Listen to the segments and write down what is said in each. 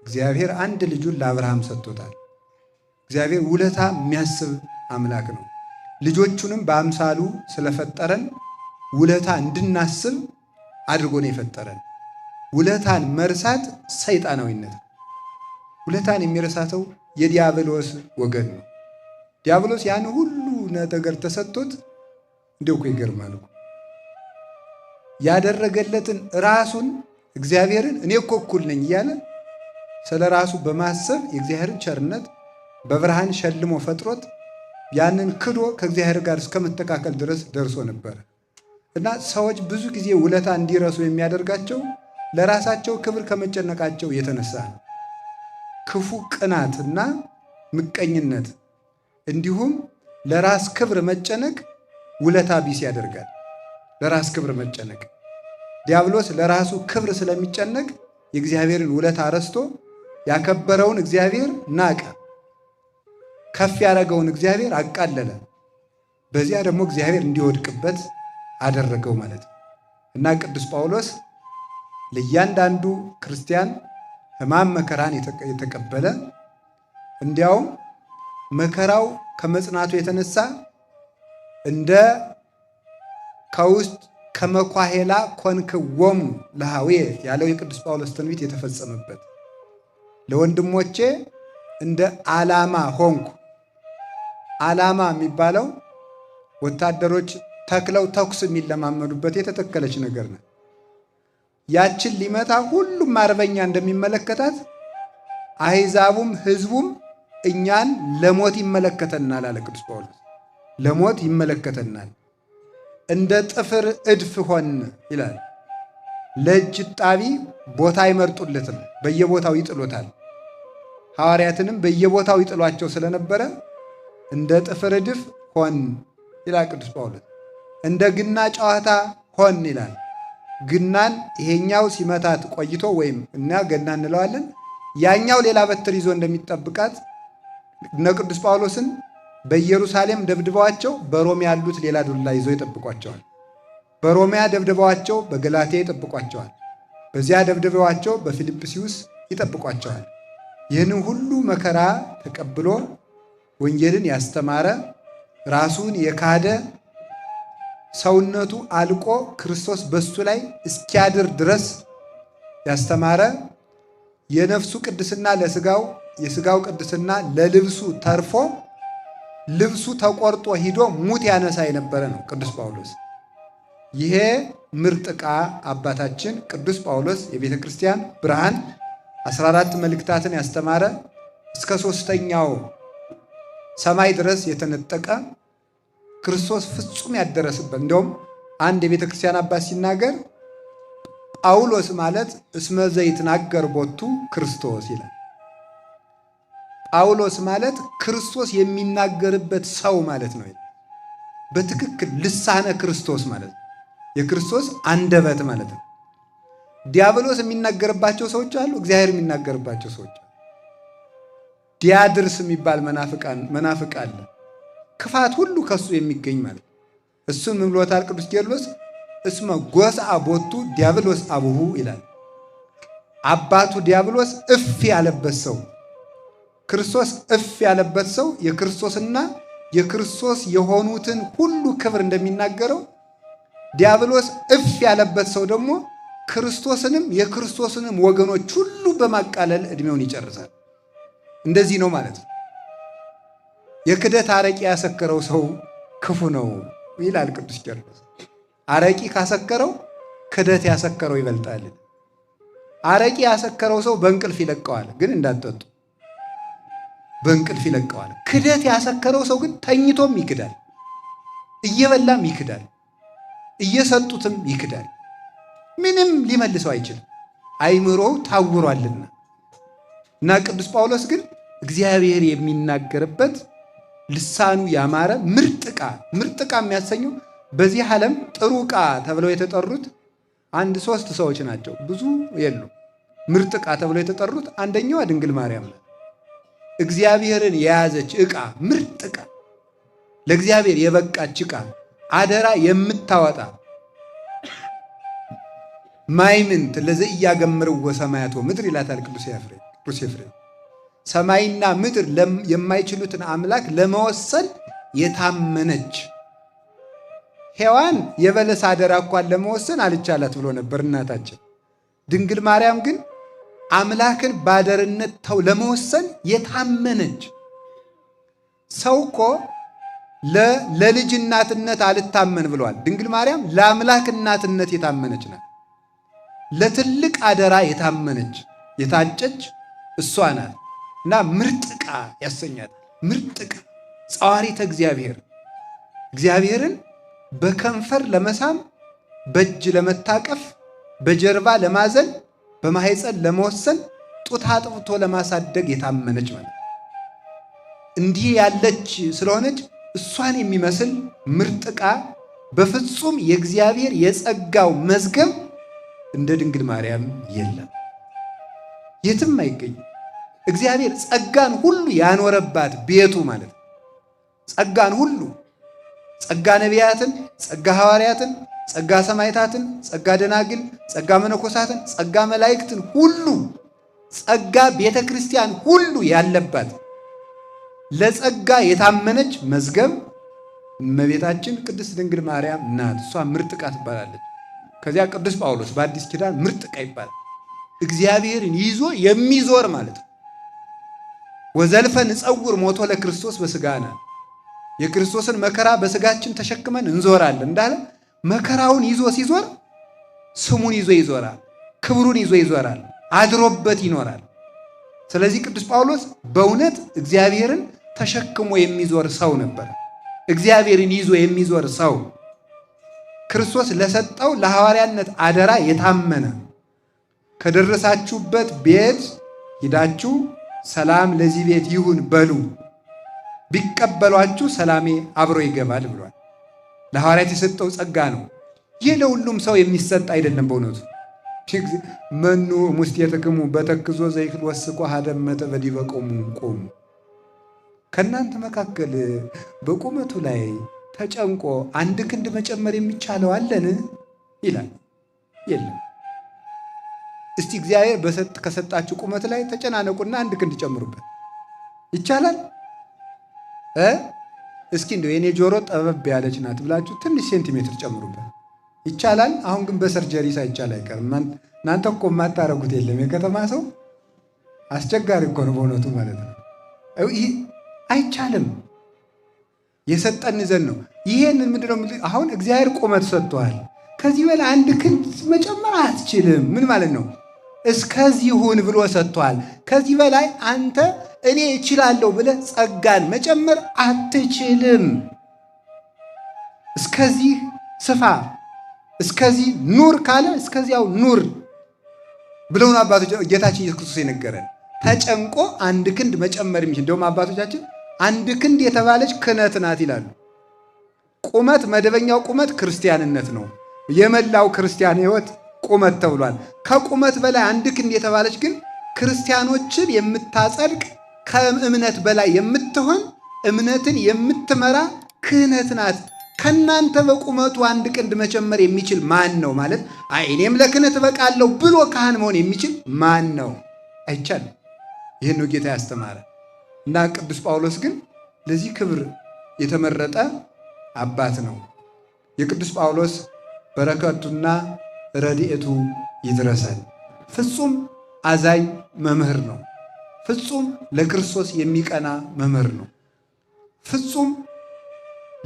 እግዚአብሔር አንድ ልጁን ለአብርሃም ሰጥቶታል። እግዚአብሔር ውለታ የሚያስብ አምላክ ነው። ልጆቹንም በአምሳሉ ስለፈጠረን ውለታ እንድናስብ አድርጎ ነው የፈጠረን። ውለታን መርሳት ሰይጣናዊነት። ውለታን የሚረሳተው የዲያብሎስ ወገን ነው። ዲያብሎስ ያን ሁሉ ነገር ተሰጥቶት እንደው እኮ ይገርማል እኮ ያደረገለትን ራሱን እግዚአብሔርን እኔ እኮ እኩል ነኝ እያለ ስለ ራሱ በማሰብ የእግዚአብሔርን ቸርነት በብርሃን ሸልሞ ፈጥሮት ያንን ክዶ ከእግዚአብሔር ጋር እስከመተካከል ድረስ ደርሶ ነበር። እና ሰዎች ብዙ ጊዜ ውለታ እንዲረሱ የሚያደርጋቸው ለራሳቸው ክብር ከመጨነቃቸው የተነሳ ነው። ክፉ ቅናትና ምቀኝነት እንዲሁም ለራስ ክብር መጨነቅ ውለታ ቢስ ያደርጋል። ለራስ ክብር መጨነቅ ዲያብሎስ ለራሱ ክብር ስለሚጨነቅ የእግዚአብሔርን ውለታ ረስቶ ያከበረውን እግዚአብሔር ናቀ፣ ከፍ ያደረገውን እግዚአብሔር አቃለለ። በዚያ ደግሞ እግዚአብሔር እንዲወድቅበት አደረገው ማለት ነው። እና ቅዱስ ጳውሎስ ለእያንዳንዱ ክርስቲያን ሕማም መከራን የተቀበለ እንዲያውም መከራው ከመጽናቱ የተነሳ እንደ ከውስጥ ከመኳሄላ ኮንክዎሙ ለሃዌ ያለው የቅዱስ ጳውሎስ ትንቢት የተፈጸመበት ለወንድሞቼ እንደ ዓላማ ሆንኩ። ዓላማ የሚባለው ወታደሮች ተክለው ተኩስ የሚለማመዱበት የተተከለች ነገር ነው። ያችን ሊመታ ሁሉም አርበኛ እንደሚመለከታት አሕዛቡም ሕዝቡም እኛን ለሞት ይመለከተናል አለ ቅዱስ ጳውሎስ። ለሞት ይመለከተናል። እንደ ጥፍር እድፍ ሆን ይላል። ለእጅ ጣቢ ቦታ አይመርጡለትም፣ በየቦታው ይጥሉታል። ሐዋርያትንም በየቦታው ይጥሏቸው ስለነበረ እንደ ጥፍር እድፍ ሆን ይላል ቅዱስ ጳውሎስ። እንደ ግና ጨዋታ ሆን ይላል። ግናን ይሄኛው ሲመታት ቆይቶ ወይም እና ገና እንለዋለን፣ ያኛው ሌላ በትር ይዞ እንደሚጠብቃት እነ ቅዱስ ጳውሎስን በኢየሩሳሌም ደብድበዋቸው በሮሜ ያሉት ሌላ ዱላ ይዞ ይጠብቋቸዋል። በሮሚያ ደብድበዋቸው በገላትያ ይጠብቋቸዋል። በዚያ ደብድበዋቸው በፊልጵስዩስ ይጠብቋቸዋል። ይህንን ሁሉ መከራ ተቀብሎ ወንጌልን ያስተማረ ራሱን የካደ ሰውነቱ አልቆ ክርስቶስ በሱ ላይ እስኪያድር ድረስ ያስተማረ የነፍሱ ቅድስና ለስጋው የስጋው ቅድስና ለልብሱ ተርፎ ልብሱ ተቆርጦ ሂዶ ሙት ያነሳ የነበረ ነው ቅዱስ ጳውሎስ። ይሄ ምርጥ ዕቃ አባታችን ቅዱስ ጳውሎስ የቤተ ክርስቲያን ብርሃን 14 መልእክታትን ያስተማረ እስከ 3ኛው ሰማይ ድረስ የተነጠቀ ክርስቶስ ፍጹም ያደረስበት። እንደውም አንድ የቤተ ክርስቲያን አባት ሲናገር ጳውሎስ ማለት እስመ ዘይትናገር ቦቱ ክርስቶስ ይላል። ጳውሎስ ማለት ክርስቶስ የሚናገርበት ሰው ማለት ነው። በትክክል ልሳነ ክርስቶስ ማለት ነው። የክርስቶስ አንደበት ማለት ነው። ዲያብሎስ የሚናገርባቸው ሰዎች አሉ፣ እግዚአብሔር የሚናገርባቸው ሰዎች አሉ። ዲያድርስ የሚባል መናፍቅ አለ። ክፋት ሁሉ ከሱ የሚገኝ ማለት ነው። እሱም ምን ብሎታል ቅዱስ ቄርሎስ? እስመ ጎስአ ቦቱ ዲያብሎስ አቡሁ ይላል። አባቱ ዲያብሎስ እፍ ያለበት ሰው ክርስቶስ እፍ ያለበት ሰው የክርስቶስና የክርስቶስ የሆኑትን ሁሉ ክብር እንደሚናገረው ዲያብሎስ እፍ ያለበት ሰው ደግሞ ክርስቶስንም የክርስቶስንም ወገኖች ሁሉ በማቃለል ዕድሜውን ይጨርሳል። እንደዚህ ነው ማለት ነው። የክደት አረቂ ያሰከረው ሰው ክፉ ነው ይላል ቅዱስ ቄርሎስ። አረቂ ካሰከረው ክደት ያሰከረው ይበልጣል። አረቂ ያሰከረው ሰው በእንቅልፍ ይለቀዋል፣ ግን እንዳትጠጡ በእንቅልፍ ይለቀዋል። ክደት ያሰከረው ሰው ግን ተኝቶም ይክዳል፣ እየበላም ይክዳል፣ እየሰጡትም ይክዳል። ምንም ሊመልሰው አይችልም፣ አይምሮው ታውሯልና። እና ቅዱስ ጳውሎስ ግን እግዚአብሔር የሚናገርበት ልሳኑ ያማረ ምርጥ ዕቃ የሚያሰኘው በዚህ ዓለም ጥሩ ዕቃ ተብለው የተጠሩት 3 ሰዎች ናቸው፣ ብዙ የሉ። ምርጥ ዕቃ ተብለው የተጠሩት አንደኛዋ ድንግል ማርያም ናት። እግዚአብሔርን የያዘች ዕቃ፣ ምርጥ ዕቃ፣ ለእግዚአብሔር የበቃች ዕቃ፣ አደራ የምታወጣ ማይምንት ለዘኢያገምርዎ ሰማያት ወምድር ይላታል ቅዱስ ኤፍሬም። ቅዱስ ኤፍሬም ሰማይና ምድር የማይችሉትን አምላክ ለመወሰን የታመነች ሔዋን የበለስ አደራ እንኳን ለመወሰን አልቻላት ብሎ ነበር እናታችን። ድንግል ማርያም ግን አምላክን ባደርነት ተው ለመወሰን የታመነች። ሰው እኮ ለልጅ እናትነት አልታመን ብሏል። ድንግል ማርያም ለአምላክ እናትነት የታመነች ናት። ለትልቅ አደራ የታመነች የታጨች እሷ ናት እና ምርጥ ዕቃ ያሰኛታል። ምርጥ ዕቃ ጸዋሪተ እግዚአብሔር እግዚአብሔርን በከንፈር ለመሳም፣ በእጅ ለመታቀፍ፣ በጀርባ ለማዘል፣ በማህፀን ለመወሰን፣ ጡት አጥብቶ ለማሳደግ የታመነች ማለት እንዲህ ያለች ስለሆነች እሷን የሚመስል ምርጥ ዕቃ በፍጹም የእግዚአብሔር የጸጋው መዝገብ እንደ ድንግል ማርያም የለም፣ የትም አይገኝም። እግዚአብሔር ጸጋን ሁሉ ያኖረባት ቤቱ ማለት ነው። ጸጋን ሁሉ ጸጋ ነቢያትን፣ ጸጋ ሐዋርያትን፣ ጸጋ ሰማዕታትን፣ ጸጋ ደናግል፣ ጸጋ መነኮሳትን፣ ጸጋ መላእክትን ሁሉ ጸጋ ቤተ ክርስቲያን ሁሉ ያለባት ለጸጋ የታመነች መዝገብ እመቤታችን ቅድስት ድንግል ማርያም ናት። እሷ ምርጥ ዕቃ ትባላለች። ከዚያ ቅዱስ ጳውሎስ በአዲስ ኪዳን ምርጥ ዕቃ ይባላል። እግዚአብሔርን ይዞ የሚዞር ማለት ነው። ወዘልፈ ንጸውር ሞቶ ለክርስቶስ በሥጋነ የክርስቶስን መከራ በሥጋችን ተሸክመን እንዞራለን እንዳለ መከራውን ይዞ ሲዞር ስሙን ይዞ ይዞራል፣ ክብሩን ይዞ ይዞራል፣ አድሮበት ይኖራል። ስለዚህ ቅዱስ ጳውሎስ በእውነት እግዚአብሔርን ተሸክሞ የሚዞር ሰው ነበር። እግዚአብሔርን ይዞ የሚዞር ሰው ክርስቶስ ለሰጠው ለሐዋርያነት አደራ የታመነ ከደረሳችሁበት ቤት ሂዳችሁ ሰላም ለዚህ ቤት ይሁን በሉ፣ ቢቀበሏችሁ ሰላሜ አብሮ ይገባል ብሏል። ለሐዋርያት የሰጠው ጸጋ ነው። ይህ ለሁሉም ሰው የሚሰጥ አይደለም። በእውነቱ መኑ ሙስቴትክሙ በተክዞ ዘይክል ወስቆ ሀደመተ በዲበ ቆሙ ከእናንተ መካከል በቁመቱ ላይ ተጨንቆ አንድ ክንድ መጨመር የሚቻለው አለን ይላል። የለም። እስቲ እግዚአብሔር ከሰጣችሁ ቁመት ላይ ተጨናነቁና አንድ ክንድ ጨምሩበት። ይቻላል? እስኪ እንደው የኔ ጆሮ ጠበብ ያለች ናት ብላችሁ ትንሽ ሴንቲሜትር ጨምሩበት። ይቻላል? አሁን ግን በሰርጀሪ ሳይቻል አይቀርም። እናንተ እኮ የማታረጉት የለም። የከተማ ሰው አስቸጋሪ እኮ ነው በእውነቱ ማለት ነው። አይቻልም። የሰጠን ዘንድ ነው። ይሄንን ምንድነው? አሁን እግዚአብሔር ቁመት ሰጥቷል። ከዚህ በላይ አንድ ክንድ መጨመር አትችልም። ምን ማለት ነው? እስከዚህ ሁን ብሎ ሰጥቷል። ከዚህ በላይ አንተ እኔ እችላለሁ ብለህ ጸጋን መጨመር አትችልም። እስከዚህ ስፋ፣ እስከዚህ ኑር ካለ እስከዚያው ኑር ብለውን አባቶች ጌታችን ኢየሱስ ክርስቶስ የነገረን ተጨንቆ አንድ ክንድ መጨመር የሚችል እንደውም አባቶቻችን አንድ ክንድ የተባለች ክህነት ናት ይላሉ። ቁመት መደበኛው ቁመት ክርስቲያንነት ነው። የመላው ክርስቲያን ሕይወት ቁመት ተብሏል። ከቁመት በላይ አንድ ክንድ የተባለች ግን ክርስቲያኖችን የምታጸድቅ ከእምነት በላይ የምትሆን እምነትን የምትመራ ክህነት ናት። ከናንተ በቁመቱ አንድ ክንድ መጨመር የሚችል ማን ነው? ማለት እኔም ለክህነት እበቃለሁ ብሎ ካህን መሆን የሚችል ማን ነው? አይቻልም። ይህን ነው ጌታ ያስተማረ እና ቅዱስ ጳውሎስ ግን ለዚህ ክብር የተመረጠ አባት ነው። የቅዱስ ጳውሎስ በረከቱና ረድኤቱ ይድረሰን። ፍጹም አዛኝ መምህር ነው። ፍጹም ለክርስቶስ የሚቀና መምህር ነው። ፍጹም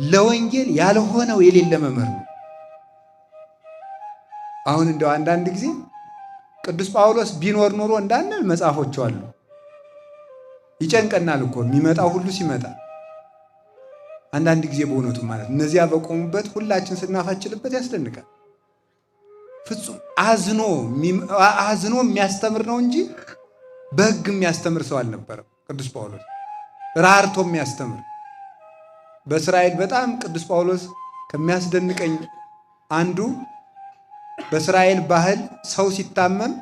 ለወንጌል ያልሆነው የሌለ መምህር ነው። አሁን እንደው አንዳንድ ጊዜ ቅዱስ ጳውሎስ ቢኖር ኖሮ እንዳንል መጽሐፎቹ አሉ። ይጨንቀናል እኮ የሚመጣው ሁሉ ሲመጣ። አንዳንድ ጊዜ በእውነቱ ማለት እነዚያ በቆሙበት ሁላችን ስናፋችልበት ያስደንቃል። ፍጹም አዝኖ የሚያስተምር ነው እንጂ በሕግ የሚያስተምር ሰው አልነበረም። ቅዱስ ጳውሎስ ራርቶ የሚያስተምር በእስራኤል በጣም ቅዱስ ጳውሎስ ከሚያስደንቀኝ አንዱ በእስራኤል ባህል ሰው ሲታመም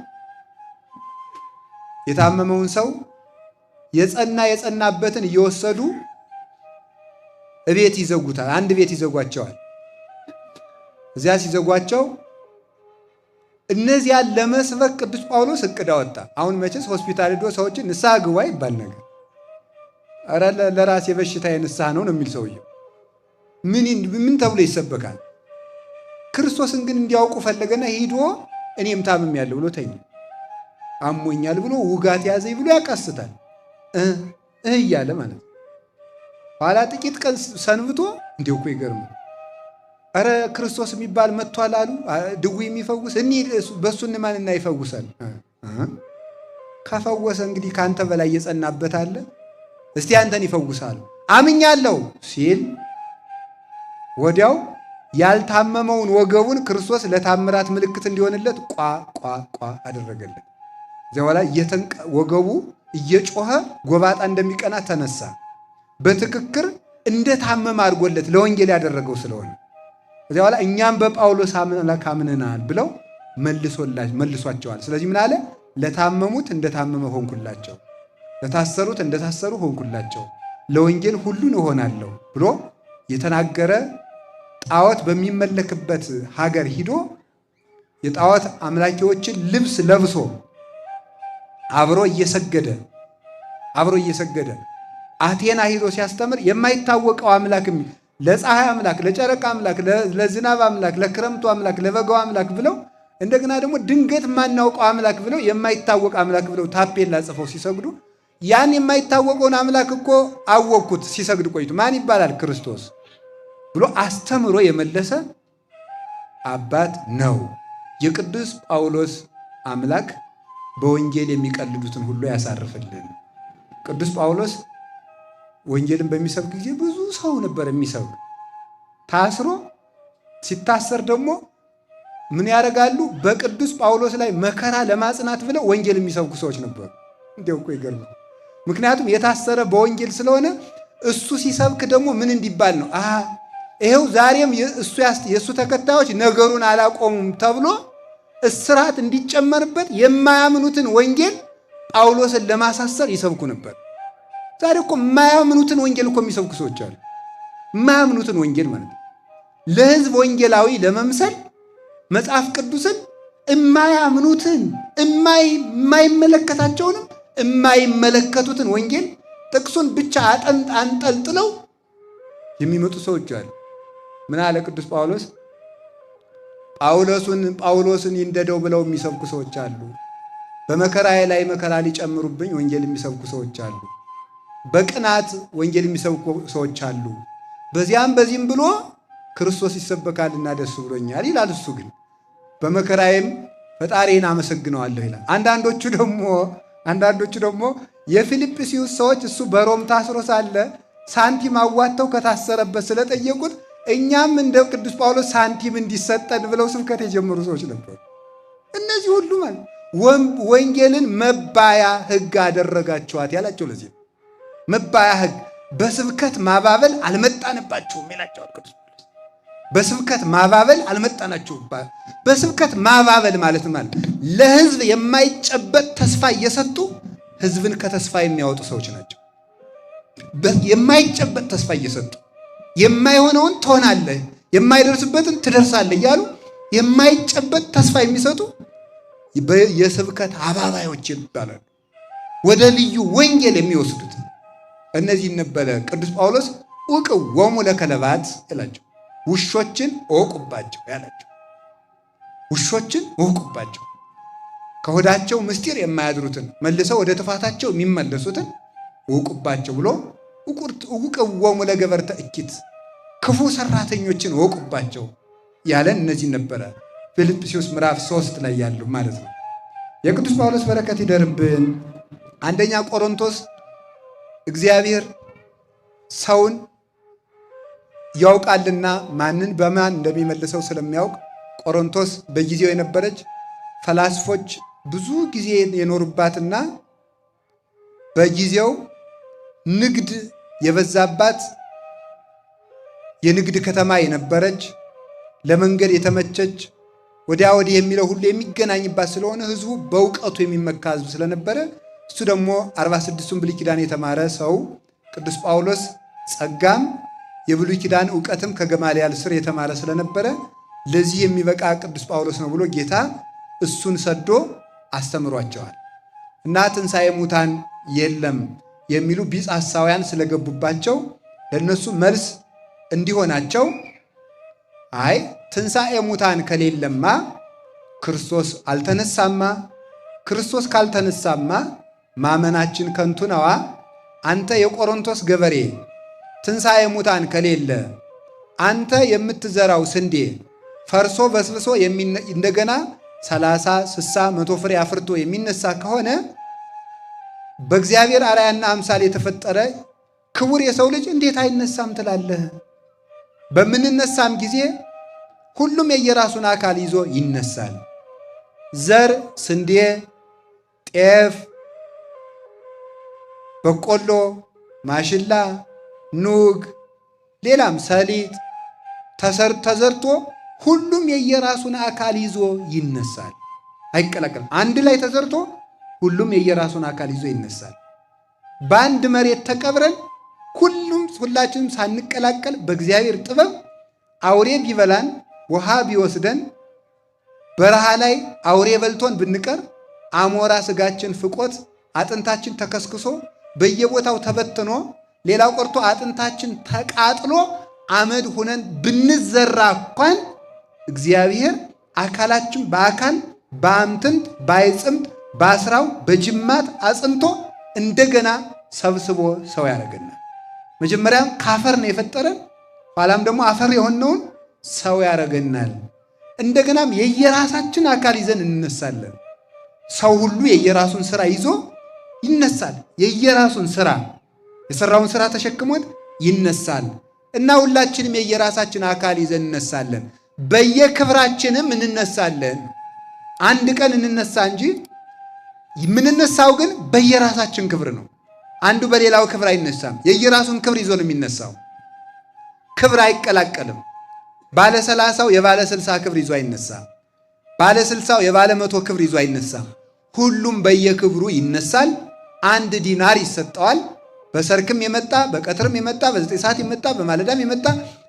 የታመመውን ሰው የጸናበትን እየወሰዱ እቤት ይዘጉታል። አንድ ቤት ይዘጓቸዋል። እዚያ ሲዘጓቸው እነዚያን ለመስበክ ቅዱስ ጳውሎስ እቅድ አወጣ። አሁን መቼስ ሆስፒታል ሄዶ ሰዎችን ንስሐ ግባ ይባል ነገር ኧረ ለራሴ በሽታዬ ንስሐ ነው የሚል ሰውየው ምን ተብሎ ይሰበካል? ክርስቶስን ግን እንዲያውቁ ፈለገና ሂዶ እኔም ታምሜያለሁ ብሎ ተኛ። አሞኛል ብሎ ውጋት ያዘኝ ብሎ ያቃስታል እያለ ማለት ነው። ኋላ ጥቂት ቀን ሰንብቶ እንዲው እኮ ይገርማል። ኧረ ክርስቶስ የሚባል መጥቷል አሉ ድውይ የሚፈውስ በእሱ ማንና ይፈውሳል። ከፈወሰ እንግዲህ ከአንተ በላይ የጸናበት አለ። እስቲ አንተን ይፈውሳሉ። አምኛለሁ ሲል ወዲያው ያልታመመውን ወገቡን ክርስቶስ ለታምራት ምልክት እንዲሆንለት ቋ አደረገለት። እዚያ በኋላ ወገቡ እየጮኸ ጎባጣ እንደሚቀና ተነሳ። በትክክር እንደታመመ አድርጎለት ለወንጌል ያደረገው ስለሆነ እዚያ በኋላ እኛም በጳውሎስ አምላክ አምነናል ብለው መልሷቸዋል። ስለዚህ ምን አለ? ለታመሙት እንደታመመ ሆንኩላቸው፣ ለታሰሩት እንደታሰሩ ሆንኩላቸው፣ ለወንጌል ሁሉን እሆናለሁ ብሎ የተናገረ ጣዖት በሚመለክበት ሀገር ሂዶ የጣዖት አምላኪዎችን ልብስ ለብሶ አብሮ እየሰገደ አቴና ሂዶ ሲያስተምር የማይታወቀው አምላክ ለፀሐይ አምላክ፣ ለጨረቃ አምላክ፣ ለዝናብ አምላክ፣ ለክረምቱ አምላክ፣ ለበጋው አምላክ ብለው እንደገና ደግሞ ድንገት ማናውቀው አምላክ ብለው የማይታወቅ አምላክ ብለው ታፔላ ጽፈው ሲሰግዱ ያን የማይታወቀውን አምላክ እኮ አወቅኩት ሲሰግድ ቆይቱ ማን ይባላል? ክርስቶስ ብሎ አስተምሮ የመለሰ አባት ነው። የቅዱስ ጳውሎስ አምላክ በወንጌል የሚቀልዱትን ሁሉ ያሳርፍልን። ቅዱስ ጳውሎስ ወንጌልን በሚሰብክ ጊዜ ብዙ ሰው ነበር የሚሰብክ። ታስሮ ሲታሰር ደግሞ ምን ያደርጋሉ? በቅዱስ ጳውሎስ ላይ መከራ ለማጽናት ብለው ወንጌል የሚሰብኩ ሰዎች ነበሩ። እንዲያው እኮ ይገርማል። ምክንያቱም የታሰረ በወንጌል ስለሆነ እሱ ሲሰብክ ደግሞ ምን እንዲባል ነው? ይሄው ዛሬም የእሱ ተከታዮች ነገሩን አላቆሙም ተብሎ እስራት እንዲጨመርበት የማያምኑትን ወንጌል ጳውሎስን ለማሳሰር ይሰብኩ ነበር። ዛሬ እኮ የማያምኑትን ወንጌል እኮ የሚሰብኩ ሰዎች አሉ። የማያምኑትን ወንጌል ማለት ነው። ለሕዝብ ወንጌላዊ ለመምሰል መጽሐፍ ቅዱስን የማያምኑትን የማይመለከታቸውንም የማይመለከቱትን ወንጌል ጥቅሱን ብቻ አንጠልጥለው የሚመጡ ሰዎች አሉ። ምን አለ ቅዱስ ጳውሎስ? ጳውሎስን ይንደደው ብለው የሚሰብኩ ሰዎች አሉ። በመከራዬ ላይ መከራ ሊጨምሩብኝ ወንጌል የሚሰብኩ ሰዎች አሉ። በቅናት ወንጌል የሚሰብኩ ሰዎች አሉ። በዚህም ብሎ ክርስቶስ ይሰበካልና ደስ ብሎኛል ይላል። እሱ ግን በመከራዬም ፈጣሪን አመሰግነዋለሁ ይላል። አንዳንዶቹ ደግሞ የፊልጵስዩስ ሰዎች እሱ በሮም ታስሮ ሳለ ሳንቲም አዋጥተው ከታሰረበት ስለጠየቁት እኛም እንደ ቅዱስ ጳውሎስ ሳንቲም እንዲሰጠን ብለው ስብከት የጀመሩ ሰዎች ነበሩ። እነዚህ ሁሉ ማለት ወንጌልን መባያ ሕግ አደረጋችኋት ያላቸው ለዚህ ነው። መባያ ሕግ በስብከት ማባበል አልመጣንባችሁም ይላቸዋል ቅዱስ ጳውሎስ። በስብከት ማባበል አልመጣናችሁም። በስብከት ማባበል ማለት ለሕዝብ የማይጨበጥ ተስፋ እየሰጡ ሕዝብን ከተስፋ የሚያወጡ ሰዎች ናቸው። የማይጨበጥ ተስፋ እየሰጡ የማይሆነውን ትሆናለህ፣ የማይደርስበትን ትደርሳለህ እያሉ የማይጨበጥ ተስፋ የሚሰጡ የስብከት አባባዮች ይባላሉ። ወደ ልዩ ወንጌል የሚወስዱት እነዚህ ነበረ ቅዱስ ጳውሎስ ውቅወሙ ለከለባት ያላቸው፣ ውሾችን እወቁባቸው ያላቸው። ውሾችን እወቁባቸው፣ ከሆዳቸው ምስጢር የማያድሩትን መልሰው ወደ ጥፋታቸው የሚመለሱትን እወቁባቸው ብሎ ውቅወሙ ለገበርተ እኪት፣ ክፉ ሰራተኞችን እወቁባቸው ያለን እነዚህ ነበረ። ፊልጵስዩስ ምዕራፍ 3 ላይ ያሉ ማለት ነው። የቅዱስ ጳውሎስ በረከት ይደርብን። አንደኛ ቆሮንቶስ እግዚአብሔር ሰውን ያውቃልና ማንን በማን እንደሚመልሰው ስለሚያውቅ ቆሮንቶስ በጊዜው የነበረች ፈላስፎች ብዙ ጊዜ የኖሩባትና በጊዜው ንግድ የበዛባት የንግድ ከተማ የነበረች ለመንገድ የተመቸች ወዲያ ወዲህ የሚለው ሁሉ የሚገናኝባት ስለሆነ ሕዝቡ በእውቀቱ የሚመካ ሕዝብ ስለነበረ እሱ ደግሞ 46ቱን ብሉይ ኪዳን የተማረ ሰው ቅዱስ ጳውሎስ ጸጋም የብሉይ ኪዳን እውቀትም ከገማልያል ስር የተማረ ስለነበረ ለዚህ የሚበቃ ቅዱስ ጳውሎስ ነው ብሎ ጌታ እሱን ሰዶ አስተምሯቸዋል። እና ትንሣኤ ሙታን የለም የሚሉ ቢጽ ሐሳውያን ስለገቡባቸው ለእነሱ መልስ እንዲሆናቸው አይ ትንሣኤ ሙታን ከሌለማ ክርስቶስ አልተነሳማ፣ ክርስቶስ ካልተነሳማ ማመናችን ከንቱ ነዋ። አንተ የቆሮንቶስ ገበሬ ትንሣኤ ሙታን ከሌለ አንተ የምትዘራው ስንዴ ፈርሶ በስብሶ እንደገና 30፣ 60፣ 100 ፍሬ አፍርቶ የሚነሳ ከሆነ በእግዚአብሔር አርአያና አምሳል የተፈጠረ ክቡር የሰው ልጅ እንዴት አይነሳም ትላለህ? በምንነሳም ጊዜ ሁሉም የየራሱን አካል ይዞ ይነሳል። ዘር፣ ስንዴ፣ ጤፍ፣ በቆሎ፣ ማሽላ፣ ኑግ፣ ሌላም ሰሊጥ ተዘርቶ ሁሉም የየራሱን አካል ይዞ ይነሳል። አይቀላቀልም። አንድ ላይ ተዘርቶ ሁሉም የየራሱን አካል ይዞ ይነሳል። በአንድ መሬት ተቀብረን ሁላችንም ሳንቀላቀል በእግዚአብሔር ጥበብ አውሬ ቢበላን ውሃ ቢወስደን በረሃ ላይ አውሬ በልቶን ብንቀር አሞራ ስጋችን ፍቆት አጥንታችን ተከስክሶ በየቦታው ተበትኖ ሌላው ቀርቶ አጥንታችን ተቃጥሎ አመድ ሁነን ብንዘራ እንኳን እግዚአብሔር አካላችን በአካል በአምትንት ባይጽምት በአስራው በጅማት አጽንቶ እንደገና ሰብስቦ ሰው ያደርገናል። መጀመሪያም ካፈር ነው የፈጠረን፣ ኋላም ደግሞ አፈር የሆነውን ሰው ያደርገናል። እንደገናም የየራሳችን አካል ይዘን እንነሳለን። ሰው ሁሉ የየራሱን ስራ ይዞ ይነሳል። የየራሱን ስራ የሰራውን ስራ ተሸክሞት ይነሳል እና ሁላችንም የየራሳችን አካል ይዘን እንነሳለን። በየክብራችንም እንነሳለን። አንድ ቀን እንነሳ እንጂ የምንነሳው ግን በየራሳችን ክብር ነው። አንዱ በሌላው ክብር አይነሳም። የየራሱን ክብር ይዞ ነው የሚነሳው። ክብር አይቀላቀልም። ባለ 30ው የባለ 60 ክብር ይዞ አይነሳም። ባለ 60ው የባለ 100 ክብር ይዞ አይነሳም። ሁሉም በየክብሩ ይነሳል። 1 ዲናር ይሰጠዋል። በሰርክም የመጣ በቀትርም የመጣ በ9 ሰዓት የመጣ በማለዳም የመጣ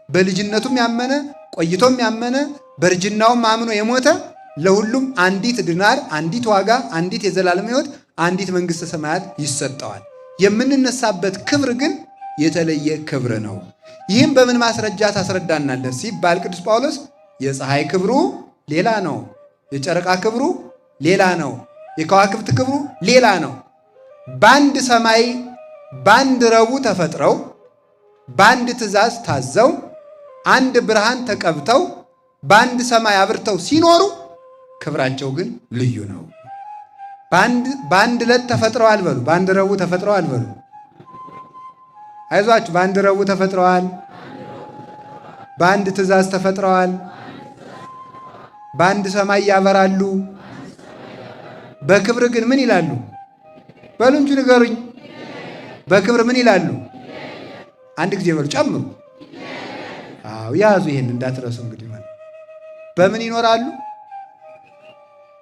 በልጅነቱም ያመነ ቆይቶም ያመነ በእርጅናውም አምኖ የሞተ ለሁሉም 1 ዲናር፣ 1 ዋጋ፣ 1 የዘላለም ሕይወት፣ 1 መንግሥተ ሰማያት ይሰጠዋል። የምንነሳበት ክብር ግን የተለየ ክብር ነው። ይህም በምን ማስረጃ ታስረዳናለህ ሲባል ቅዱስ ጳውሎስ የፀሐይ ክብሩ ሌላ ነው፣ የጨረቃ ክብሩ ሌላ ነው፣ የከዋክብት ክብሩ ሌላ ነው። በአንድ ሰማይ በአንድ ረቡዕ ተፈጥረው በአንድ ትእዛዝ ታዘው አንድ ብርሃን ተቀብተው በአንድ ሰማይ አብርተው ሲኖሩ ክብራቸው ግን ልዩ ነው። በአንድ ዕለት ተፈጥረዋል በሉ፣ በአንድ ረቡዕ ተፈጥረዋል በሉ። አይዟችሁ፣ በአንድ ረቡዕ ተፈጥረዋል፣ በአንድ ትእዛዝ ተፈጥረዋል፣ በአንድ ሰማይ ያበራሉ። በክብር ግን ምን ይላሉ? በሉ እንጂ ንገሩኝ። በክብር ምን ይላሉ? አንድ ጊዜ በሉ፣ ጨምሩ። አዎ ያዙ፣ ይሄን እንዳትረሱ። እንግዲህ ማለት በምን ይኖራሉ?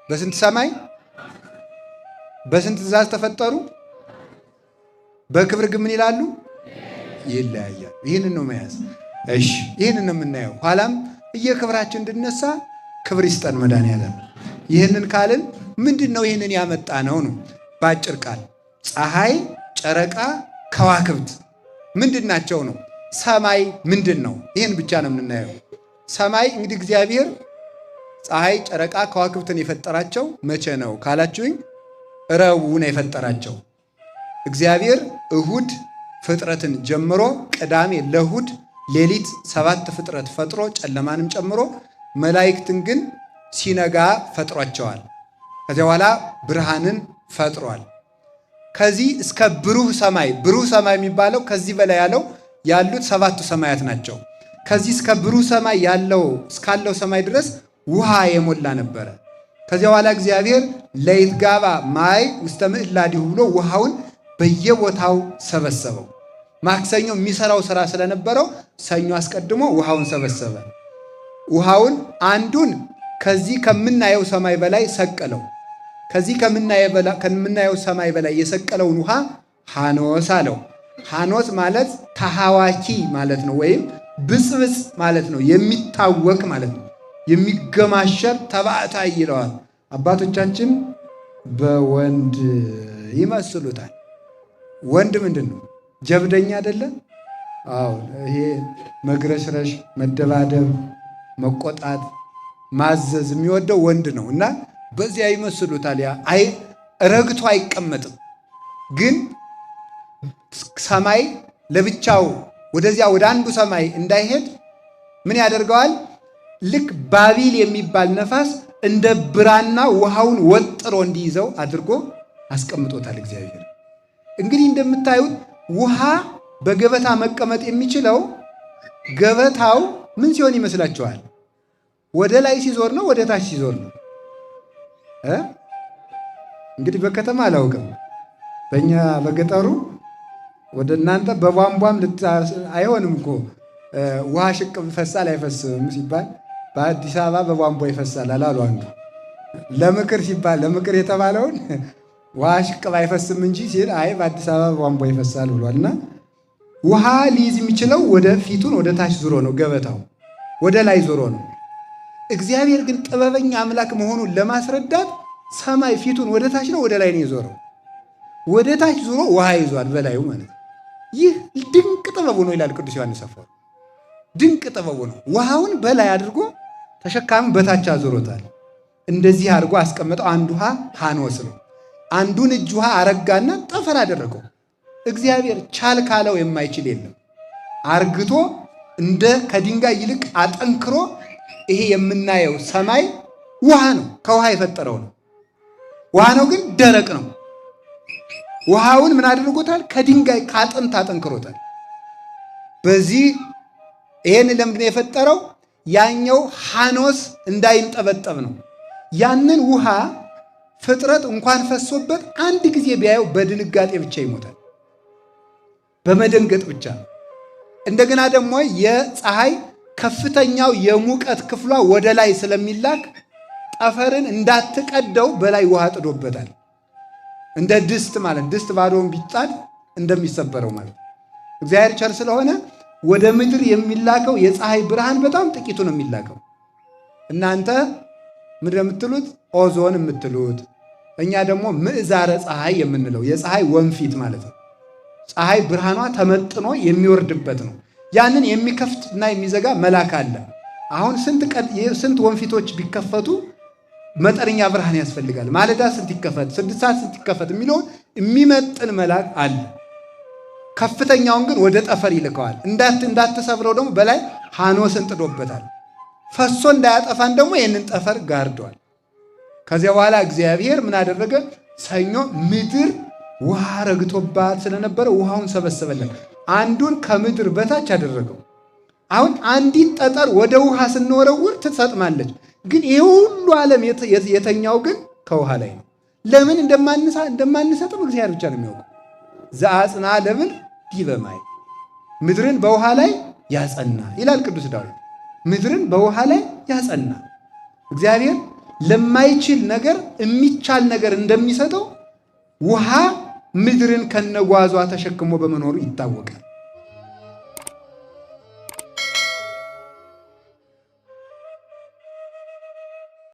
በስንት ሰማይ በስንት ትእዛዝ ተፈጠሩ? በክብር ግን ምን ይላሉ? ይለያያል። ይህንን ነው መያዝ። እሺ፣ ይህንን ነው የምናየው። ኋላም እየክብራችን እንድነሳ ክብር ይስጠን መድኃኒዓለም። ይህንን ካልን ምንድን ነው ይህንን ያመጣ ነው? በአጭር ቃል ፀሐይ፣ ጨረቃ፣ ከዋክብት ምንድን ናቸው ነው? ሰማይ ምንድን ነው? ይህን ብቻ ነው የምናየው። ሰማይ እንግዲህ እግዚአብሔር ፀሐይ፣ ጨረቃ፣ ከዋክብትን የፈጠራቸው መቼ ነው ካላችሁኝ፣ ረቡዕ ነው የፈጠራቸው። እግዚአብሔር እሁድ ፍጥረትን ጀምሮ ቅዳሜ ለእሁድ ሌሊት 7 ፍጥረት ፈጥሮ ጨለማንም ጨምሮ መላእክትን ግን ሲነጋ ፈጥሯቸዋል። ከዚያ በኋላ ብርሃንን ፈጥሯል። ከዚህ እስከ ብሩህ ሰማይ የሚባለው ከዚህ በላይ ያሉት 7ቱ ሰማያት ናቸው። ከዚህ እስከ ብሩህ ሰማይ እስካለው ሰማይ ድረስ ውሃ የሞላ ነበረ። ከዚያ በኋላ እግዚአብሔር ለይትጋባ ማይ ውስተ ምዕላዲሁ ብሎ ውሃውን በየቦታው ሰበሰበው። ማክሰኞ የሚሰራው ስራ ስለነበረው ሰኞ አስቀድሞ ውሃውን ሰበሰበ። ውሃውን አንዱን ከዚህ ከምናየው ሰማይ በላይ ሰቀለው። ከዚህ ከምናየው ሰማይ በላይ የሰቀለውን ውሃ ሐኖስ አለው። ሐኖስ ማለት ተሐዋኪ ማለት ነው፣ ወይም ብጽብጽ ማለት ነው። የሚታወቅ ማለት ነው። የሚገማሸር ተባዕታይ ይለዋል አባቶቻችን በወንድ ይመስሉታል። ወንድ ምንድን ነው? ጀብደኛ አይደለ? አዎ፣ ይሄ መግረሽረሽ፣ መደባደብ፣ መቆጣት፣ ማዘዝ የሚወደው ወንድ ነው እና በዚያ ይመስሉታል። ያ ረግቶ አይቀመጥም። ግን ሰማይ ለብቻው ወደዚያ ወደ አንዱ ሰማይ እንዳይሄድ ምን ያደርገዋል? ልክ ባቢል የሚባል ነፋስ እንደ ብራና ውሃውን ወጥሮ እንዲይዘው አድርጎ አስቀምጦታል እግዚአብሔር። እንግዲህ እንደምታዩት ውሃ በገበታ መቀመጥ የሚችለው ገበታው ምን ሲሆን ይመስላችኋል? ወደ ላይ ሲዞር ነው? ወደ ታች ሲዞር ነው? እንግዲህ በከተማ አላውቅም። በእኛ በገጠሩ ወደ እናንተ በቧንቧም አይሆንም እኮ ውሃ ሽቅብ ይፈሳል አይፈስም ሲባል በአዲስ አበባ በቧንቧ ይፈሳል አላሉ አንዱ። ለምክር ሲባል ለምክር የተባለውን ውሃ ሽቅብ አይፈስም እንጂ ሲል አይ በአዲስ አበባ በቧንቧ ይፈሳል ብሏል። እና ውሃ ሊይዝ የሚችለው ወደ ፊቱን ወደ ታች ዞሮ ነው፣ ገበታው ወደ ላይ ዞሮ ነው። እግዚአብሔር ግን ጥበበኛ አምላክ መሆኑን ለማስረዳት ሰማይ ፊቱን ወደ ታች ነው ወደ ላይ ነው የዞረው። ወደ ታች ዞሮ ውሃ ይዟል በላዩ ማለት ነው። ይህ ድንቅ ጥበቡ ነው ይላል ቅዱስ ዮሐንስ አፈወርቅ። ድንቅ ጥበቡ ነው። ውሃውን በላይ አድርጎ ተሸካሚ በታች አዞሮታል። እንደዚህ አድርጎ አስቀመጠው። አንድ ውሃ ሐኖስ ነው። አንዱን እጅ ውሃ አረጋና ጠፈር አደረገው። እግዚአብሔር ቻል ካለው የማይችል የለም። አርግቶ እንደ ከድንጋይ ይልቅ አጠንክሮ ይሄ የምናየው ሰማይ ውሃ ነው፣ ከውሃ የፈጠረው ነው። ውሃ ነው ግን ደረቅ ነው። ውሃውን ምን አድርጎታል? ከድንጋይ ከአጥንት አጠንክሮታል። በዚህ ይሄን ለምንድን ነው የፈጠረው? ያኛው ሐኖስ እንዳይንጠበጠብ ነው። ያንን ውሃ ፍጥረት እንኳን ፈሶበት አንድ ጊዜ ቢያየው በድንጋጤ ብቻ ይሞታል፣ በመደንገጥ ብቻ። እንደገና ደግሞ የፀሐይ ከፍተኛው የሙቀት ክፍሏ ወደ ላይ ስለሚላክ ጠፈርን እንዳትቀደው በላይ ውሃ ጥዶበታል። እንደ ድስት ማለት ድስት ባዶውን ቢጣድ እንደሚሰበረው ማለት። እግዚአብሔር ቸር ስለሆነ ወደ ምድር የሚላከው የፀሐይ ብርሃን በጣም ጥቂቱ ነው የሚላከው። እናንተ ምድር የምትሉት ኦዞን የምትሉት፣ እኛ ደግሞ ምዕዛረ ፀሐይ የምንለው የፀሐይ ወንፊት ማለት ነው። ፀሐይ ብርሃኗ ተመጥኖ የሚወርድበት ነው። ያንን የሚከፍትና የሚዘጋ መልአክ አለ። አሁን ስንት ወንፊቶች ቢከፈቱ መጠነኛ ብርሃን ያስፈልጋል። ማለዳ ስንት ይከፈት፣ 6 ሰዓት ስንት ይከፈት የሚለውን የሚመጥን መልአክ አለ። ከፍተኛውን ግን ወደ ጠፈር ይልከዋል። እንዳትሰብረው ደግሞ በላይ ሐኖስን ጥዶበታል። ፈሶ እንዳያጠፋን ደግሞ ይህንን ጠፈር ጋርዷል። ከዚያ በኋላ እግዚአብሔር ምን አደረገ? ሰኞ ምድር ውሃ ረግቶባት ስለነበረ ውሃውን ሰበሰበለን። አንዱን ከምድር በታች አደረገው። አሁን አንዲት ጠጠር ወደ ውሃ ስንወረውር ትሰጥማለች። ግን ይህ ሁሉ ዓለም የተኛው ግን ከውሃ ላይ ነው። ለምን እንደማንሰጥም እግዚአብሔር ብቻ ነው የሚያውቀው። ዘአጽንዐ ለምን ዲበ ማይ፣ ምድርን በውሃ ላይ ያጸና ይላል ቅዱስ ዳዊት። ምድርን በውሃ ላይ ያጸና እግዚአብሔር ለማይችል ነገር የሚቻል ነገር እንደሚሰጠው ውሃ ምድርን ከነጓዟ ተሸክሞ በመኖሩ ይታወቃል።